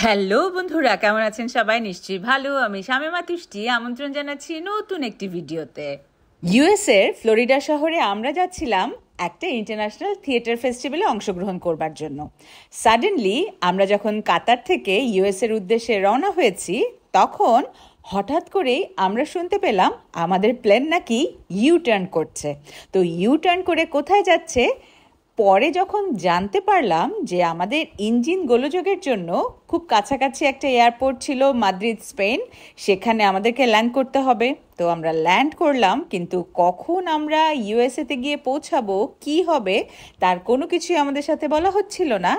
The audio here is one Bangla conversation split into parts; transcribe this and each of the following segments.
হ্যালো বন্ধুরা, কেমন আছেন সবাই? নিশ্চয়ই ভালো। আমি শামীমা তুষ্টি আমন্ত্রণ জানাচ্ছি নতুন একটি ভিডিওতে। ইউএসের ফ্লোরিডা শহরে আমরা যাচ্ছিলাম একটা ইন্টারন্যাশনাল থিয়েটার ফেস্টিভ্যালে অংশগ্রহণ করবার জন্য। সাডেনলি আমরা যখন কাতার থেকে ইউএসের উদ্দেশ্যে রওনা হয়েছি, তখন হঠাৎ করেই আমরা শুনতে পেলাম আমাদের প্লেন নাকি ইউ টার্ন করছে। তো ইউ টার্ন করে কোথায় যাচ্ছে? পরে যখন জানতে পারলাম যে আমাদের ইঞ্জিন গোলযোগের জন্য খুব কাছাকাছি একটা এয়ারপোর্ট ছিল মাদ্রিদ, স্পেন, সেখানে আমাদেরকে ল্যান্ড করতে হবে। তো আমরা ল্যান্ড করলাম, কিন্তু কখন আমরা ইউএসএতে গিয়ে পৌঁছাবো, কি হবে, তার কোনো কিছুই আমাদের সাথে বলা হচ্ছিল না।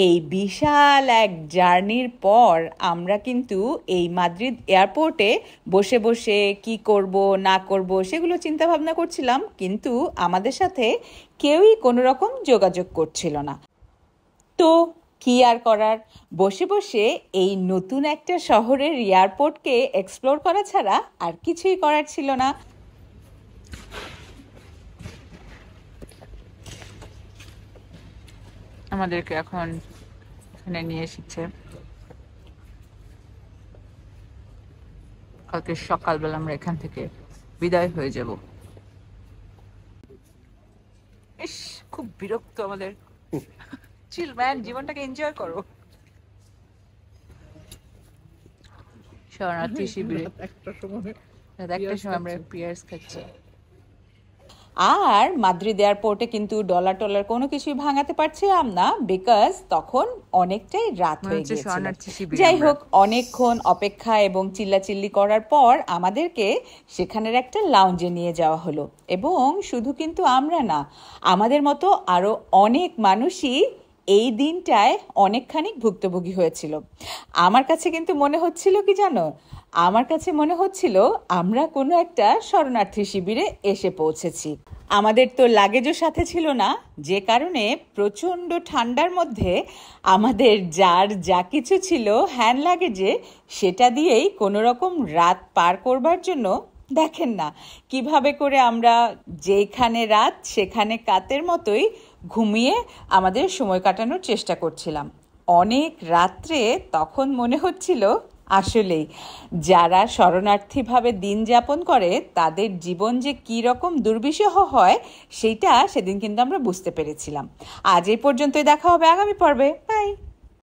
এই বিশাল এক জার্নির পর আমরা কিন্তু এই মাদ্রিদ এয়ারপোর্টে বসে বসে কি করব না করব সেগুলো চিন্তা ভাবনা করছিলাম, কিন্তু আমাদের সাথে কেউই কোনো রকম যোগাযোগ করছিল না। তো কি আর করার, বসে বসে এই নতুন একটা শহরের এয়ারপোর্টকে এক্সপ্লোর করা ছাড়া আর কিছুই করার ছিল না। আমাদেরকে এখন এখানে নিয়ে এসেছে। কালকে সকালবেলা আমরা এখান থেকে বিদায় হয়ে যাব। ইস, খুব বিরক্ত আমাদের। চিল ম্যান, জীবনটাকে এনজয় করো। শরণার্থী শিবিরে একটা সময় আমরা পিয়ার্স খাচ্ছি। আর মাদ্রিদ এয়ারপোর্টে কিন্তু ডলার টলার কোনো কিছুই ভাঙাতে পারছিলাম না, বিকজ তখন অনেকটাই রাত হয়ে গিয়েছিল। যাই হোক, অনেকক্ষণ অপেক্ষা এবং চিল্লাচিল্লি করার পর আমাদেরকে সেখানের একটা লাউঞ্জে নিয়ে যাওয়া হলো। এবং শুধু কিন্তু আমরা না, আমাদের মতো আরো অনেক মানুষই এই দিনটায় অনেকখানি ভুক্তভোগী হয়েছিল। আমার কাছে কিন্তু মনে হচ্ছিল কি জানো, আমার কাছে মনে হচ্ছিল আমরা কোনো একটা শরণার্থী শিবিরে এসে পৌঁছেছি। আমাদের তো লাগেজও সাথে ছিল না, যে কারণে প্রচণ্ড ঠান্ডার মধ্যে আমাদের যার যা কিছু ছিল হ্যান্ড লাগেজে, সেটা দিয়েই কোনো রকম রাত পার করবার জন্য দেখেন না কিভাবে করে আমরা যেখানে রাত সেখানে কাতের মতোই ঘুমিয়ে আমাদের সময় কাটানোর চেষ্টা করছিলাম। অনেক রাত্রে তখন মনে হচ্ছিল আসলেই যারা শরণার্থীভাবে দিন যাপন করে তাদের জীবন যে কী রকম দুর্বিষহ হয়, সেইটা সেদিন কিন্তু আমরা বুঝতে পেরেছিলাম। আজ এই পর্যন্তই, দেখা হবে আগামী পর্বে। বাই।